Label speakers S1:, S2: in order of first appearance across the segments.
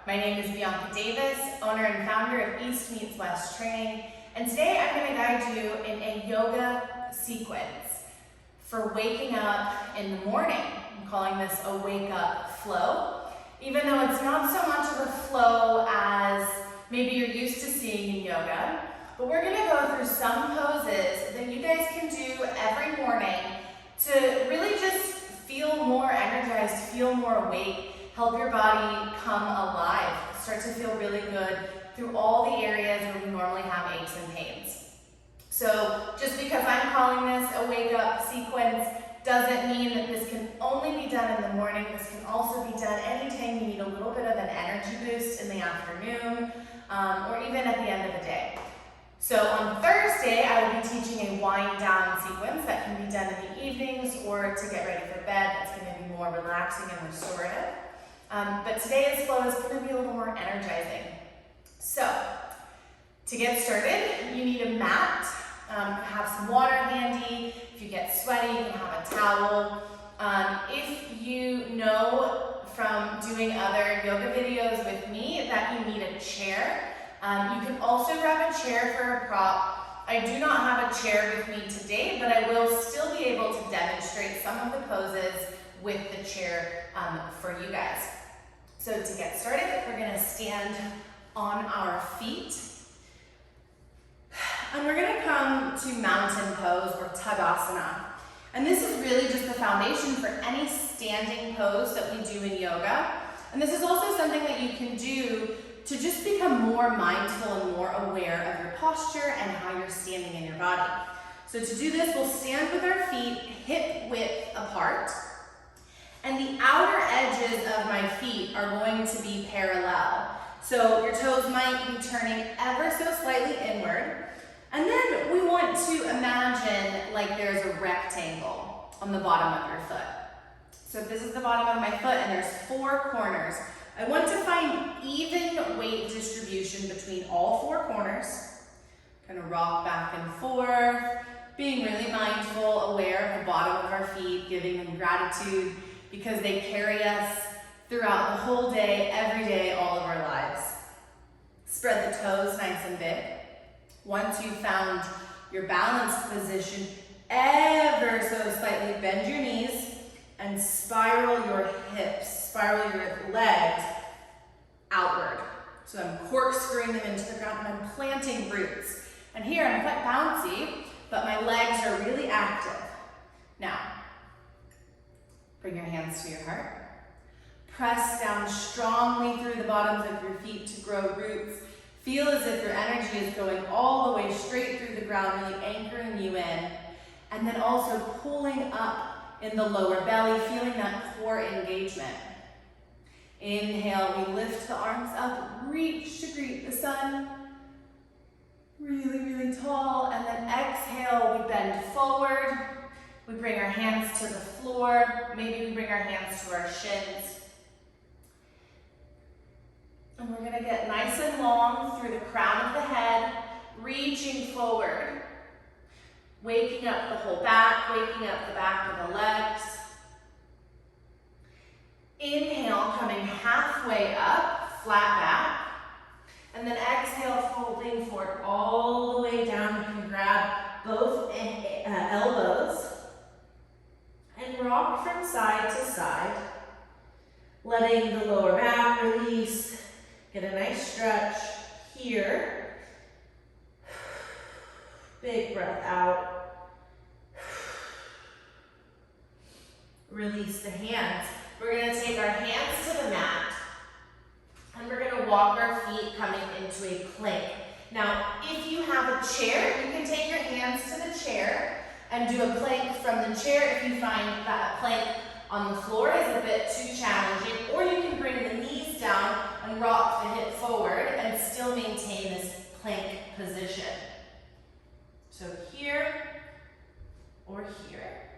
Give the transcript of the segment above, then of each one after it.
S1: My name is Bianca Davis, owner and founder of East Meets West Training, and today I'm going to guide you in a yoga sequence for waking up in the morning. I'm calling this a wake up flow, even though it's not so much of a flow as maybe you're used to seeing in yoga, but we're going to go through some poses that you guys can do every morning to really just feel more energized, feel more awake, help your body come alive, start to feel really good through all the areas where we normally have aches and pains. So just because I'm calling this a wake up sequence doesn't mean that this can only be done in the morning. This can also be done anytime you need a little bit of an energy boost in the afternoon or even at the end of the day. So on Thursday, I will be teaching a wind down sequence that can be done in the evenings or to get ready for bed. That's going to be more relaxing and restorative. But today's flow is going to be a little more energizing. So to get started, you need a mat. Have some water handy. If you get sweaty, you can have a towel. If you know from doing other yoga videos with me that you need a chair, you can also grab a chair for a prop. I do not have a chair with me today, but I will still be able to demonstrate some of the poses with the chair for you guys. So to get started, we're going to stand on our feet. And we're going to come to mountain pose or Tadasana. And this is really just the foundation for any standing pose that we do in yoga. And this is also something that you can do to just become more mindful and more aware of your posture and how you're standing in your body. So to do this, we'll stand with our feet hip width apart. And the outer edges of my feet are going to be parallel. So your toes might be turning ever so slightly inward. And then we want to imagine like there's a rectangle on the bottom of your foot. So if this is the bottom of my foot and there's 4 corners, I want to find even weight distribution between all 4 corners. Kind of rock back and forth, being really mindful, aware of the bottom of our feet, giving them gratitude because they carry us throughout the whole day, every day, all of our lives. Spread the toes nice and big. Once you've found your balanced position, ever so slightly bend your knees and spiral your hips, spiral your legs outward. So I'm corkscrewing them into the ground and I'm planting roots. And here I'm quite bouncy, but my legs are really active. Now, bring your hands to your heart. Press down strongly through the bottoms of your feet to grow roots. Feel as if your energy is going all the way straight through the ground, really anchoring you in. And then also pulling up in the lower belly, feeling that core engagement. Inhale, we lift the arms up, reach to greet the sun. Really, really tall. And then exhale, we bend forward. We bring our hands to the floor. Maybe we bring our hands to our shins. And we're gonna get nice and long through the crown of the head, reaching forward, waking up the whole back, waking up the back of the legs. Inhale, coming halfway up, flat back. And then exhale, folding forward all the way down. You can grab both elbows and rock from side to side, letting the lower back release. Get a nice stretch here. Big breath out. Release the hands. We're going to take our hands to the mat and we're going to walk our feet coming into a plank. Now, if you have a chair, you can take your hands to the chair and do a plank from the chair if you find that a plank on the floor is a bit too challenging, or you can bring the knees down and rock the hip forward and still maintain this plank position. So here or here.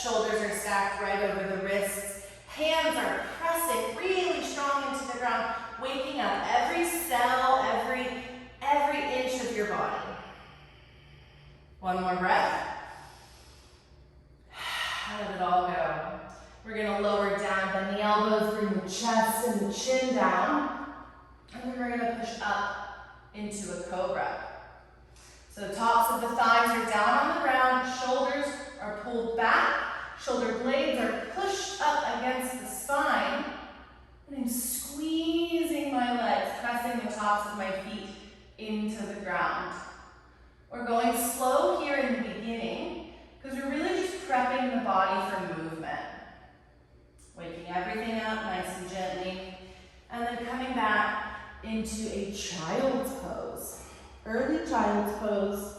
S1: Shoulders are stacked right over the wrists. Hands are pressing really strong into the ground, waking up every cell, every inch of your body. One more breath. How did it all go? We're going to lower down, bend the elbows, bring the chest and the chin down, and then we're gonna push up into a cobra. So the tops of the thighs are down on the ground, shoulders are pulled back, shoulder blades are pushed up against the spine, and I'm squeezing my legs, pressing the tops of my feet into the ground. We're going slow here in the beginning because we're really just prepping the body for movement. Waking everything up nice and gently, and then coming back into a child's pose. Early child's pose,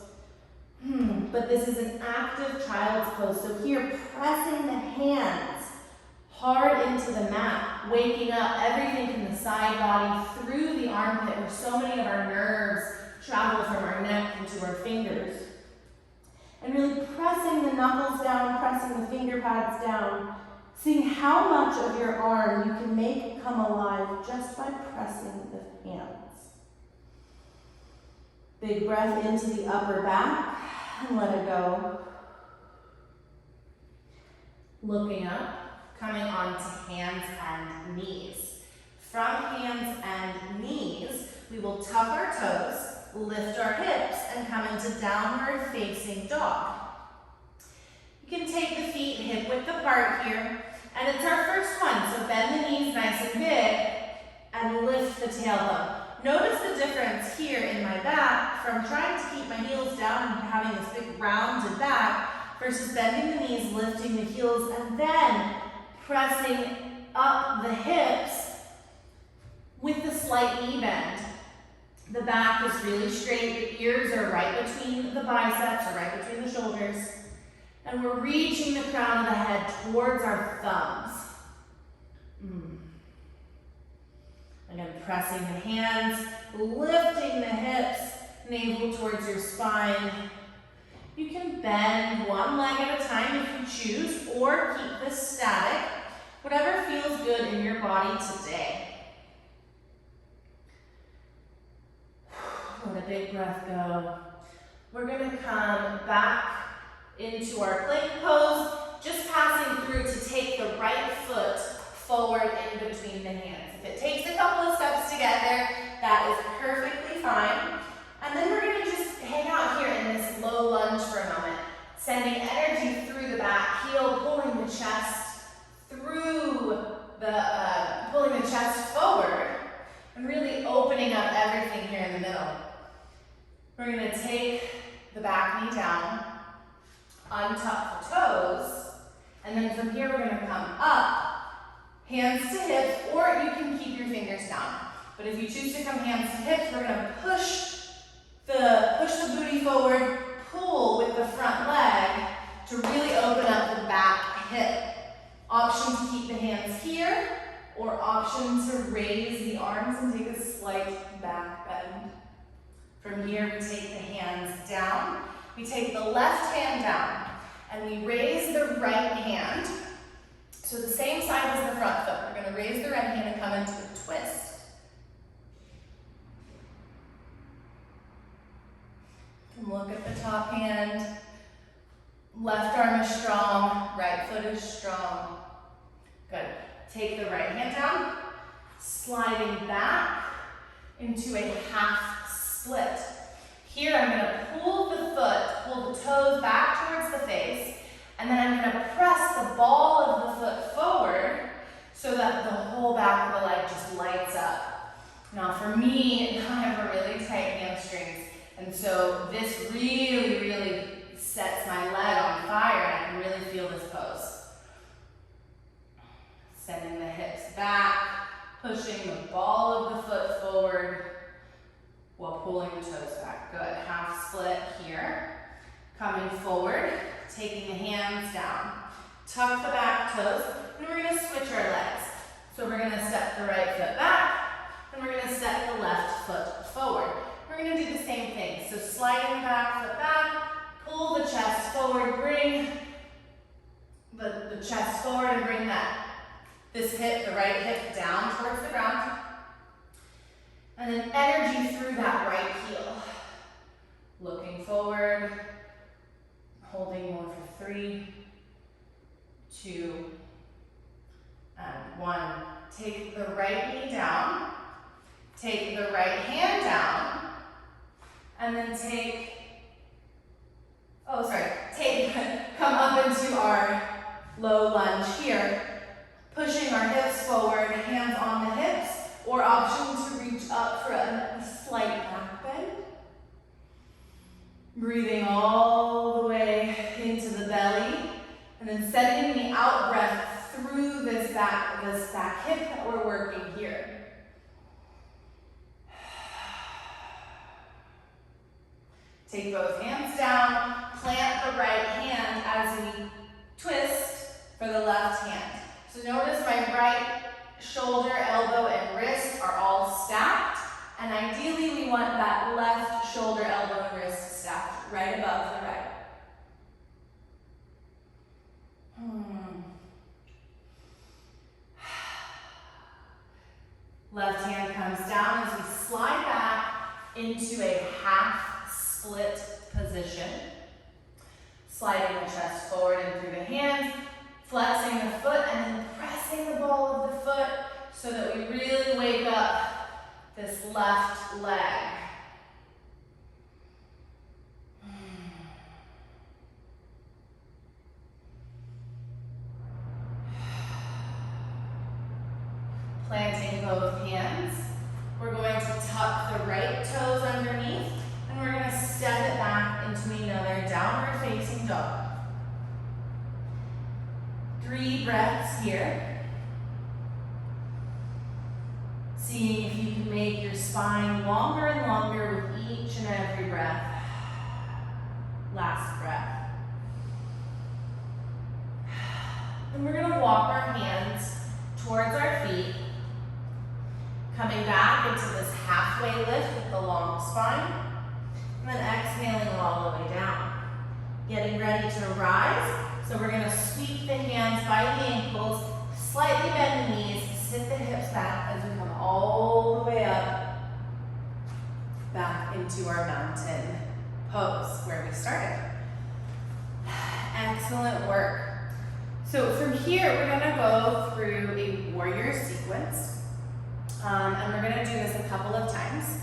S1: but this is an active child's pose. So here, pressing the hands hard into the mat, waking up everything from the side body through the armpit, where so many of our nerves travel from our neck into our fingers. And really pressing the knuckles down, pressing the finger pads down, seeing how much of your arm you can make come alive just by pressing the hands. Big breath into the upper back and let it go. Looking up, coming onto hands and knees. From hands and knees, we will tuck our toes, lift our hips, and come into downward facing dog. You can take the feet hip width apart here, and it's our first one, so bend the knees nice and big, and lift the tailbone. Notice the difference here in my back from trying to keep my heels down and having this big rounded back versus bending the knees, lifting the heels, and then pressing up the hips with the slight knee bend. The back is really straight, your ears are right between the biceps or right between the shoulders, and we're reaching the crown of the head towards our thumbs. Again, pressing the hands, lifting the hips, navel towards your spine. You can bend one leg at a time if you choose, or keep this static, whatever feels good in your body today. Let a big breath go. We're gonna come back into our plank pose, just passing through to take the right foot forward in between the hands. If it takes a couple of steps to get there, that is perfectly fine. And then we're gonna just hang out here in this low lunge for a moment, sending energy through the back heel, pulling the chest through pulling the chest forward, and really opening up everything here in the middle. We're gonna take the back knee down, untuck the toes, and then from here we're gonna come up, hands to hips, or you can keep your fingers down. But if you choose to come hands to hips, we're gonna push the booty forward, pull with the front leg to really open up the back hip. Option to keep the hands here, or option to raise the arms and take a slight back bend. From here, we take the hands down. We take the left hand down, and we raise the right hand. So the same side as the front foot. We're gonna raise the right hand and come into a twist. And look at the top hand. Left arm is strong, right foot is strong. Good. Take the right hand down, sliding back into a half split. Here I'm gonna pull the toes back towards the face, and then I'm gonna press the ball of the foot forward so that the whole back of the leg just lights up. Now for me, I have a really tight hamstrings, and so this really, really sets my leg on fire, and I can really feel this pose. Sending the hips back, pushing the ball of the foot forward while pulling the toes back. Good. Half split here. Coming forward, taking the hands down. Tuck the back toes, and we're going to switch our legs. So we're going to step the right foot back, and we're going to step the left foot forward. We're going to do the same thing. So sliding the back foot back, pull the chest forward, bring the chest forward, and bring this hip, the right hip, down towards the ground. And then energy through that right heel. Looking forward, holding more for 3, 2, and 1. take the right knee down, take the right hand down, and then come up into our low lunge here, pushing our hips forward, hands on the hips, or option to reach up for a slight back bend. Breathing all the way into the belly, and then sending the out breath through this back hip that we're working here. Take both hands down, plant the right hand as we twist for the left hand. So notice my right shoulder, elbow, and wrist are all stacked, and ideally we want that left shoulder, elbow, and wrist stacked right above the right. Left hand comes down as we slide back into a half split position. Sliding the chest forward and through the hands, flexing the foot, and then pressing the ball of the foot so that we really wake up this left leg. Planting both hands, we're going to tuck the right toes underneath, and we're going to step it back into another downward facing dog. 3 breaths here. Seeing if you can make your spine longer and longer with each and every breath. Last breath. And we're going to walk our hands towards our feet, coming back into this halfway lift with the long spine, and then exhaling all the way down. Getting ready to rise, so we're going to sweep the hands by the ankles, slightly bend the knees, sit the hips back as we come all the way up, back into our mountain pose, where we started. Excellent work. So from here, we're going to go through a warrior sequence. And we're going to do this a couple of times.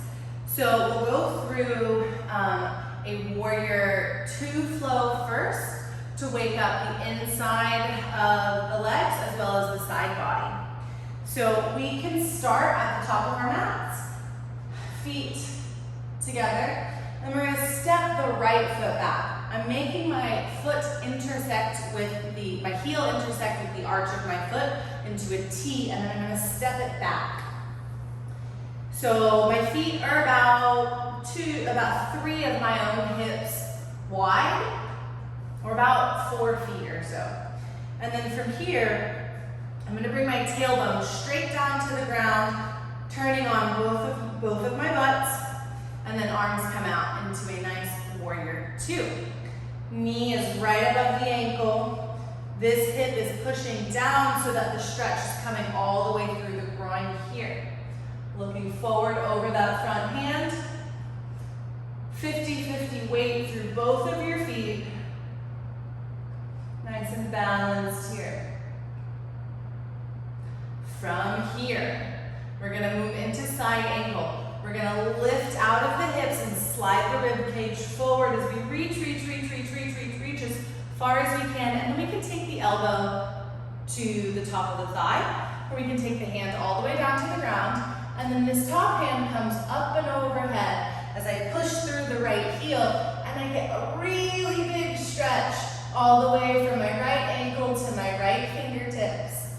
S1: So we'll go through a warrior 2 flow first to wake up the inside of the legs as well as the side body. So we can start at the top of our mats, feet together, and we're going to step the right foot back. I'm making my foot intersect with my heel intersect with the arch of my foot into a T, and then I'm going to step it back. So my feet are about 3 of my own hips wide, or about 4 feet or so. And then from here, I'm going to bring my tailbone straight down to the ground, turning on both of my butts, and then arms come out into a nice warrior 2. Knee is right above the ankle. This hip is pushing down so that the stretch is coming all the way through the groin here. Looking forward over that front hand. 50-50 weight through both of your feet. Nice and balanced here. From here, we're going to move into side angle. We're going to lift out of the hips and slide the rib cage forward as we reach as far as we can. And then we can take the elbow to the top of the thigh, or we can take the hand all the way down to the ground. And then this top hand comes up and overhead as I push through the right heel, and I get a really big stretch all the way from my right ankle to my right fingertips.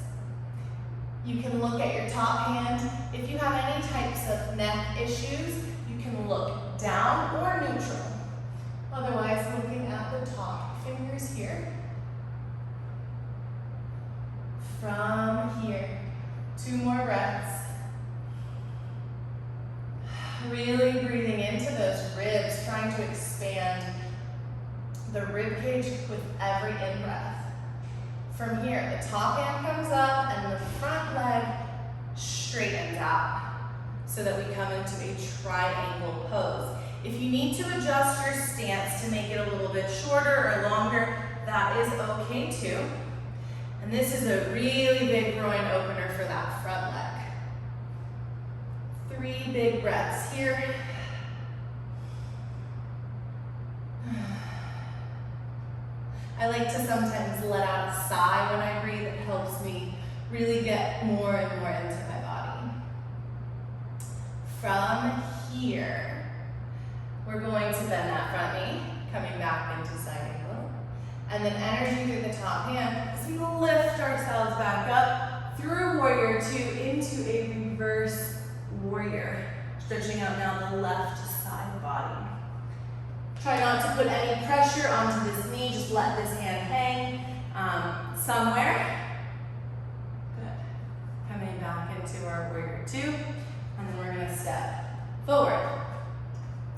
S1: You can look at your top hand. If you have any types of neck issues, you can look down or neutral. Otherwise, looking at the top fingers here. From here, 2 more breaths. Really breathing into those ribs, trying to expand the rib cage with every in-breath. From here, the top hand comes up and the front leg straightens out so that we come into a triangle pose. If you need to adjust your stance to make it a little bit shorter or longer, that is okay too. And this is a really big groin opener for that front leg. 3 big breaths here. I like to sometimes let out a sigh when I breathe. It helps me really get more and more into my body. From here, we're going to bend that front knee, coming back into side angle. And then energy through the top hand as we lift ourselves back up through warrior 2 into a reverse warrior. Stretching out now the left side body. Try not to put any pressure onto this knee, just let this hand hang somewhere. Good. Coming back into our warrior 2, and then we're gonna step forward.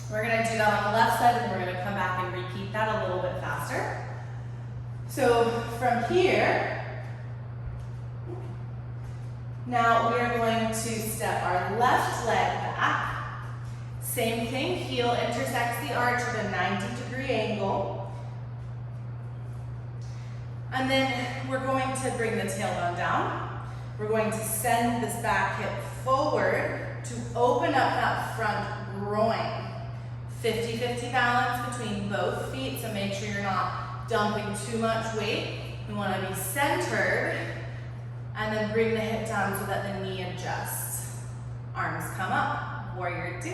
S1: We're gonna do that on the left side, and we're gonna come back and repeat that a little bit faster. So from here, now we are going to step our left leg back. Same thing, heel intersects the arch at a 90-degree angle. And then we're going to bring the tailbone down. We're going to send this back hip forward to open up that front groin. 50-50 balance between both feet, so make sure you're not dumping too much weight. We want to be centered, and then bring the hip down so that the knee adjusts. Arms come up, warrior 2.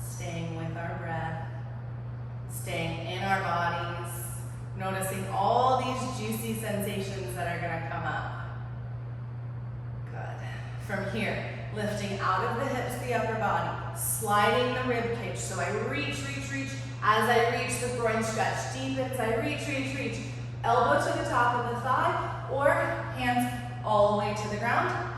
S1: Staying with our breath, staying in our bodies, noticing all these juicy sensations that are going to come up. Good. From here, lifting out of the hips, the upper body, sliding the rib cage. So I reach. As I reach, the groin stretch deepens. I reach. Elbow to the top of the thigh, or hands all the way to the ground.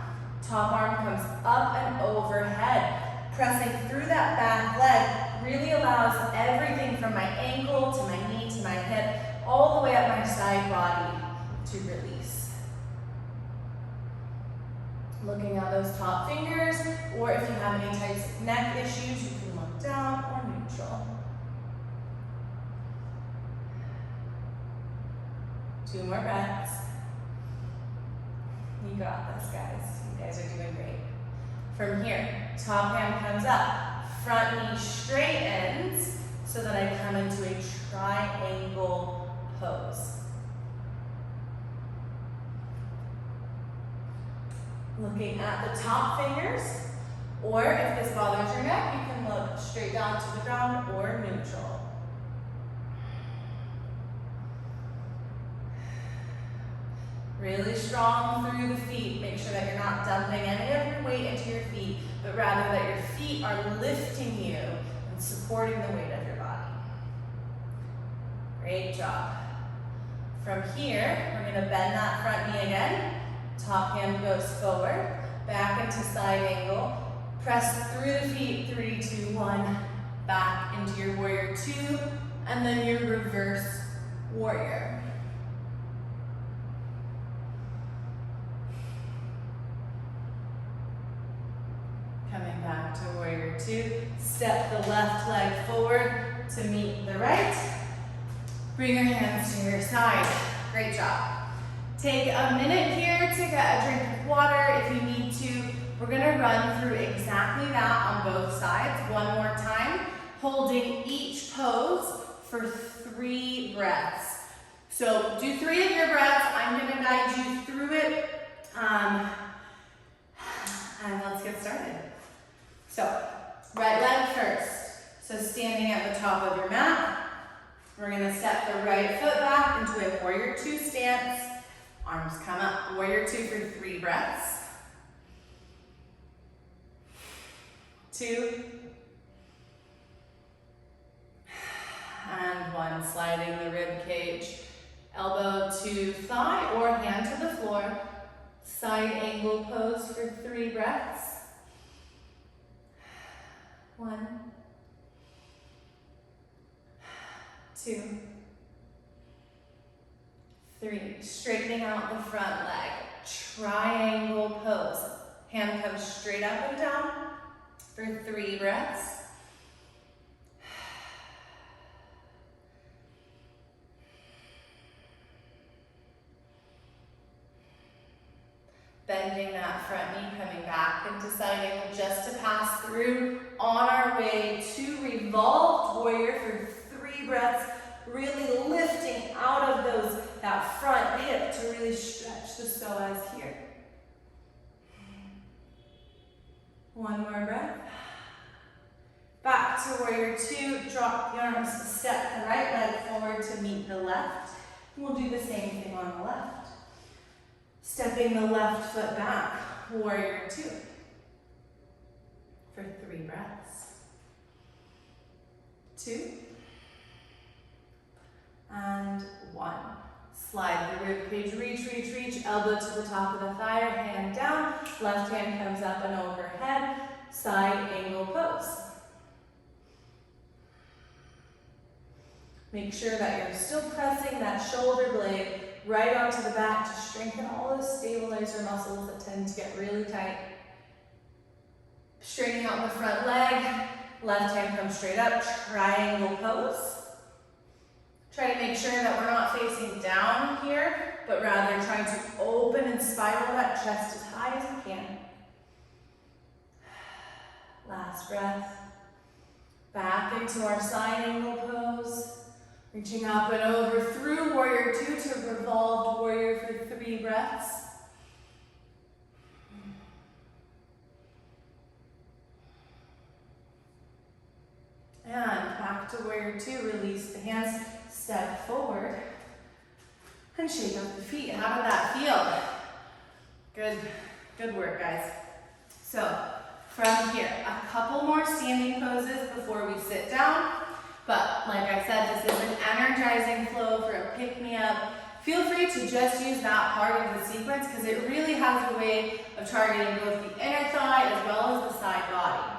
S1: Top arm comes up and overhead. Pressing through that back leg really allows everything from my ankle to my knee to my hip, all the way up my side body to release. Looking at those top fingers, or if you have any types of neck issues, you can look down or neutral. 2 more breaths. You got this, guys. You guys are doing great. From here, top hand comes up, front knee straightens so that I come into a triangle pose. Looking at the top fingers, or if this bothers your neck, you can look straight down to the ground or neutral. Really strong through the feet. Make sure that you're not dumping any of your weight into your feet, but rather that your feet are lifting you and supporting the weight of your body. Great job. From here, we're going to bend that front knee again. Top hand goes forward, back into side angle. Press through the feet, 3, 2, 1. Back into your warrior 2, and then your reverse warrior. Coming back to warrior 2. Step the left leg forward to meet the right. Bring your hands to your side. Great job. Take a minute here to get a drink of water if you need to. We're gonna run through exactly that on both sides one more time, holding each pose for 3 breaths. So do 3 of your breaths. I'm gonna guide you through it. And let's get started. So, right leg first. So standing at the top of your mat, we're gonna step the right foot back into a warrior 2 stance. Arms come up, warrior 2 for 3 breaths. 2. And 1, sliding the rib cage. Elbow to thigh or hand to the floor. Side angle pose for 3 breaths. 1, 2, 3. Straightening out the front leg. Triangle pose. Hand comes straight up and down for 3 breaths. Bending that front knee, coming back into side angle just to pass through on our way to revolved warrior for 3 breaths, really lifting out of that front hip to really stretch the psoas here. 1 more breath. Back to warrior 2, drop the arms, step the right leg forward to meet the left. We'll do the same thing on the left. Stepping the left foot back, warrior 2, for 3 breaths. 2, and 1. Slide the rib cage, reach, elbow to the top of the thigh, hand down, left hand comes up and overhead, side angle pose. Make sure that you're still pressing that shoulder blade right onto the back to strengthen all those stabilizer muscles that tend to get really tight. Straightening out the front leg, left hand comes straight up, triangle pose. Try to make sure that we're not facing down here, but rather trying to open and spiral that chest as high as we can. Last breath. Back into our side angle pose. Reaching up and over through warrior 2 to revolved warrior for 3 breaths. And back to warrior 2, release the hands, step forward, and shake up the feet. How did that feel? Good work, guys. So, from here, a couple more standing poses before we sit down. But like I said, this is an energizing flow for a pick-me-up. Feel free to just use that part of the sequence because it really has a way of targeting both the inner thigh as well as the side body.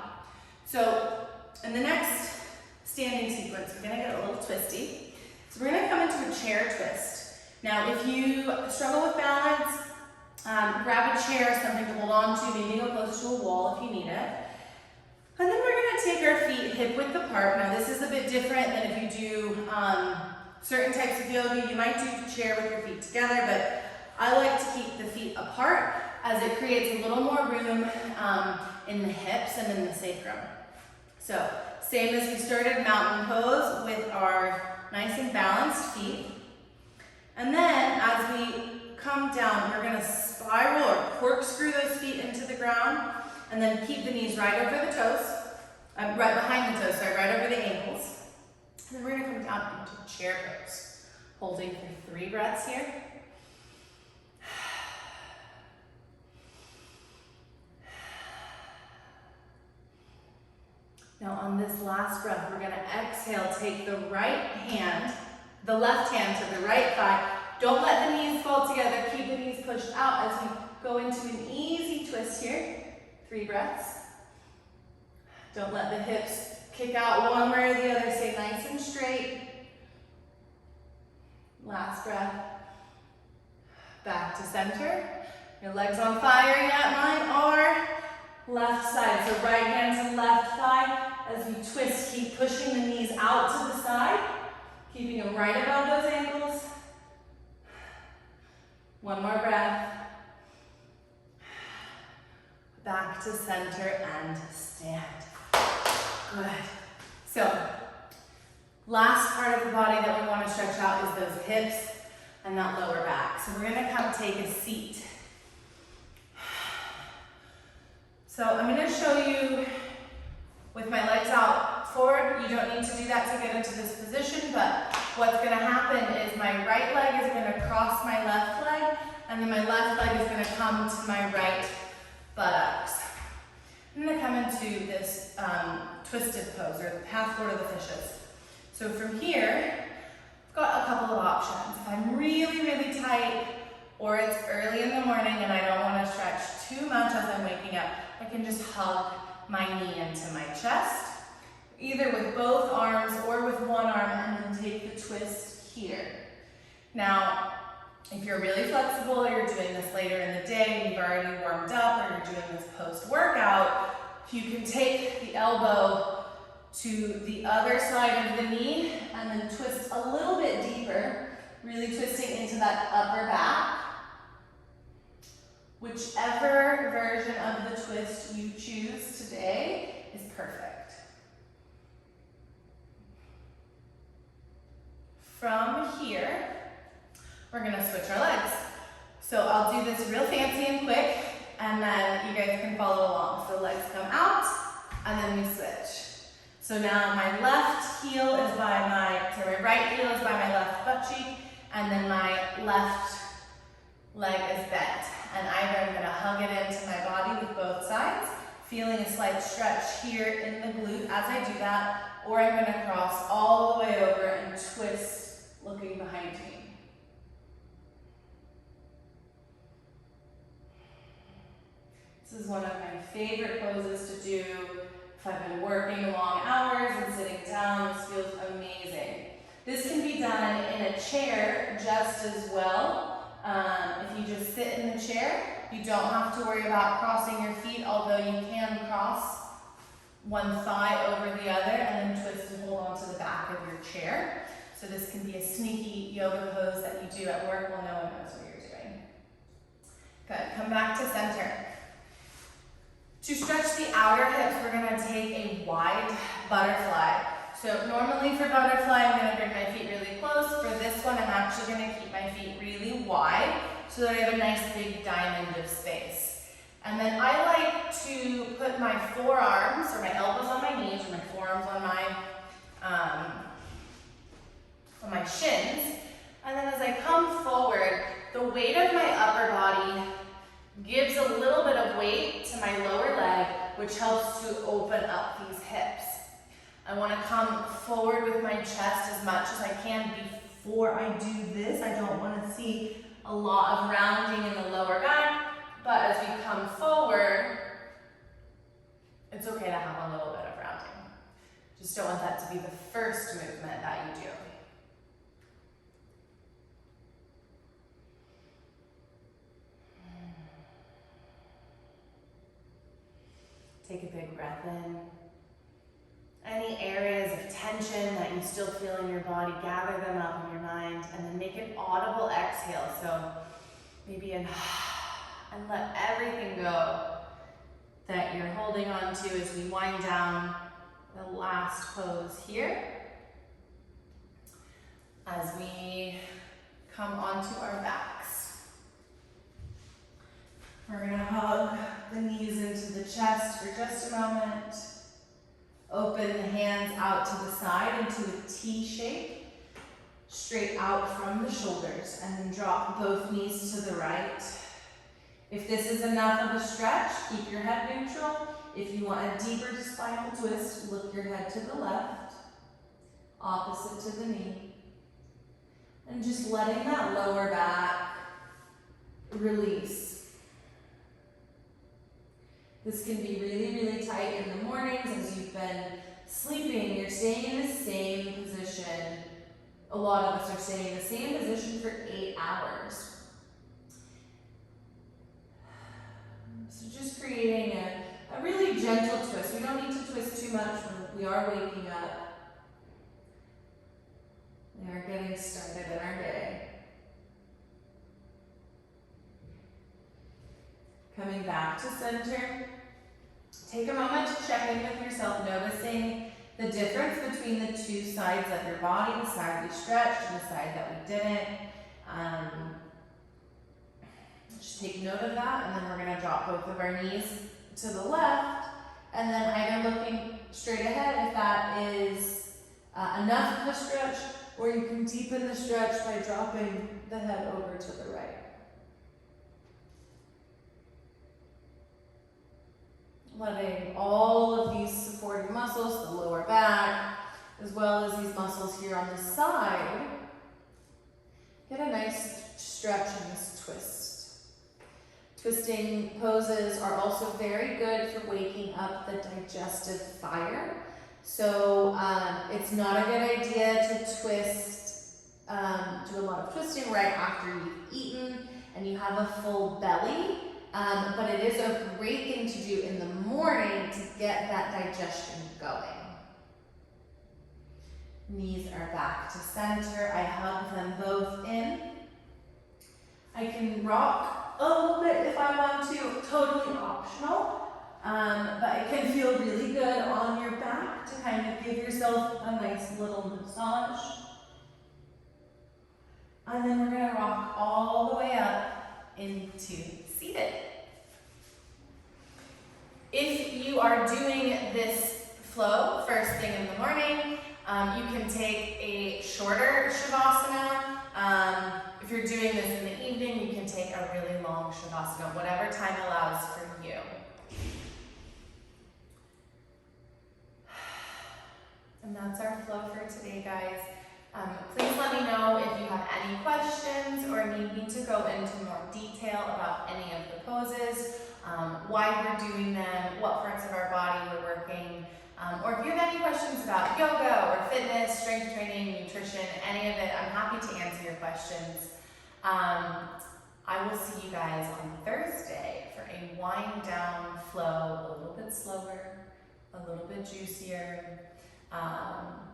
S1: So in the next standing sequence, we're gonna get a little twisty. So we're gonna come into a chair twist. Now, if you struggle with balance, grab a chair, something to hold on to, maybe go close to a wall if you need it. And then we're gonna take our feet hip width apart. Now this is a bit different than if you do certain types of yoga. You might do chair with your feet together, but I like to keep the feet apart as it creates a little more room in the hips and in the sacrum. So same as we started, mountain pose with our nice and balanced feet. And then as we come down, we're gonna spiral or corkscrew those feet into the ground. And then keep the knees right over the toes, right behind the toes, sorry, right over the ankles. And then we're gonna come down into chair pose, holding for 3 breaths here. Now on this last breath, we're gonna exhale, take the left hand to the right thigh. Don't let the knees fall together, keep the knees pushed out as we go into an easy twist here. 3 breaths. Don't let the hips kick out one way or the other. Stay nice and straight. Last breath. Back to center. Your legs on fire yet? Mine are. Left side. So right hand to left thigh. As we twist, keep pushing the knees out to the side. Keeping them right above those ankles. 1 more breath. Back to center and stand. Good. So, last part of the body that we want to stretch out is those hips and that lower back. So we're gonna come take a seat. So I'm gonna show you with my legs out forward. You don't need to do that to get into this position, but what's gonna happen is my right leg is gonna cross my left leg, and then my left leg is gonna come to my right buttocks. I'm gonna come into this twisted pose, or the half Lord of the Fishes. So from here, I've got a couple of options. If I'm really, really tight, or it's early in the morning and I don't wanna stretch too much as I'm waking up, I can just hug my knee into my chest, either with both arms or with one arm, and then take the twist here. Now, if you're really flexible, or you're doing this later in the day and you've already warmed up, or you're doing this post-workout, if you can take the elbow to the other side of the knee and then twist a little bit deeper, really twisting into that upper back. Whichever version of the twist you choose today is perfect. From here, we're gonna switch our legs. So I'll do this real fancy and quick, and then you guys can follow along. So legs come out, and then we switch. So now my left heel is by my right heel is by my left butt cheek, and then my left leg is bent. And either I'm gonna hug it into my body with both sides, feeling a slight stretch here in the glute as I do that, or I'm gonna cross all the way over and twist, looking behind me. This is one of my favorite poses to do if I've been working long hours and sitting down. This feels amazing. This can be done in a chair just as well. If you just sit in the chair, you don't have to worry about crossing your feet, although you can cross one thigh over the other and then twist and hold onto the back of your chair. So this can be a sneaky yoga pose that you do at work while no one knows what you're doing. Good, come back to center. To stretch the outer hips, we're gonna take a wide butterfly. So normally for butterfly, I'm gonna bring my feet really close. For this one, I'm actually gonna keep my feet really wide so that I have a nice big diamond of space. And then I like to put my forearms, or my elbows on my knees, or my forearms on my shins. And then as I come forward, the weight of my upper body gives a little bit of weight to my lower leg, which helps to open up these hips. I want to come forward with my chest as much as I can before I do this. I don't want to see a lot of rounding in the lower back, but as we come forward, it's okay to have a little bit of rounding. Just don't want that to be the first movement that you do. Take a big breath in. Any areas of tension that you still feel in your body, gather them up in your mind, and then make an audible exhale. So maybe and let everything go that you're holding on to as we wind down the last pose here. As we come onto our backs. We're gonna hug the knees into the chest for just a moment. Open the hands out to the side into a T shape, straight out from the shoulders, and then drop both knees to the right. If this is enough of a stretch, keep your head neutral. If you want a deeper spinal twist, look your head to the left, opposite to the knee. And just letting that lower back release. This can be really, really tight in the mornings as you've been sleeping. You're staying in the same position. A lot of us are staying in the same position for 8 hours. So just creating a really gentle twist. We don't need to twist too much when we are waking up. We are getting started in our day. Coming back to center. Take a moment to check in with yourself, noticing the difference between the two sides of your body, the side we stretched and the side that we didn't. Just take note of that, and then we're going to drop both of our knees to the left, and then either looking straight ahead if that is enough of a stretch, or you can deepen the stretch by dropping the head over to the right. Letting all of these supporting muscles, the lower back, as well as these muscles here on the side, get a nice stretch in this twist. Twisting poses are also very good for waking up the digestive fire. So it's not a good idea to twist, do a lot of twisting right after you've eaten and you have a full belly. But it is a great thing to do in the morning to get that digestion going. Knees are back to center. I hug them both in. I can rock a little bit if I want to, totally optional. But it can feel really good on your back to kind of give yourself a nice little massage. And then we're gonna rock all the way up into seated. If you are doing this flow first thing in the morning, you can take a shorter Shavasana. If you're doing this in the evening, you can take a really long Shavasana, whatever time allows for you. And that's our flow for today, guys. Please let me know if you have any questions or need me to go into more detail about any of the poses, why we're doing them, what parts of our body we're working, or if you have any questions about yoga or fitness, strength training, nutrition, any of it, I'm happy to answer your questions. I will see you guys on Thursday for a wind down flow, a little bit slower, a little bit juicier,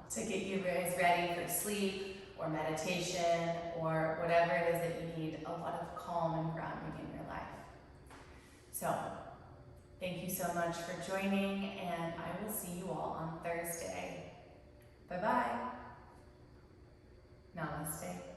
S1: to get you guys ready for sleep or meditation or whatever it is that you need, a lot of calm and grounding in your life. So, thank you so much for joining, and I will see you all on Thursday. Bye-bye. Namaste.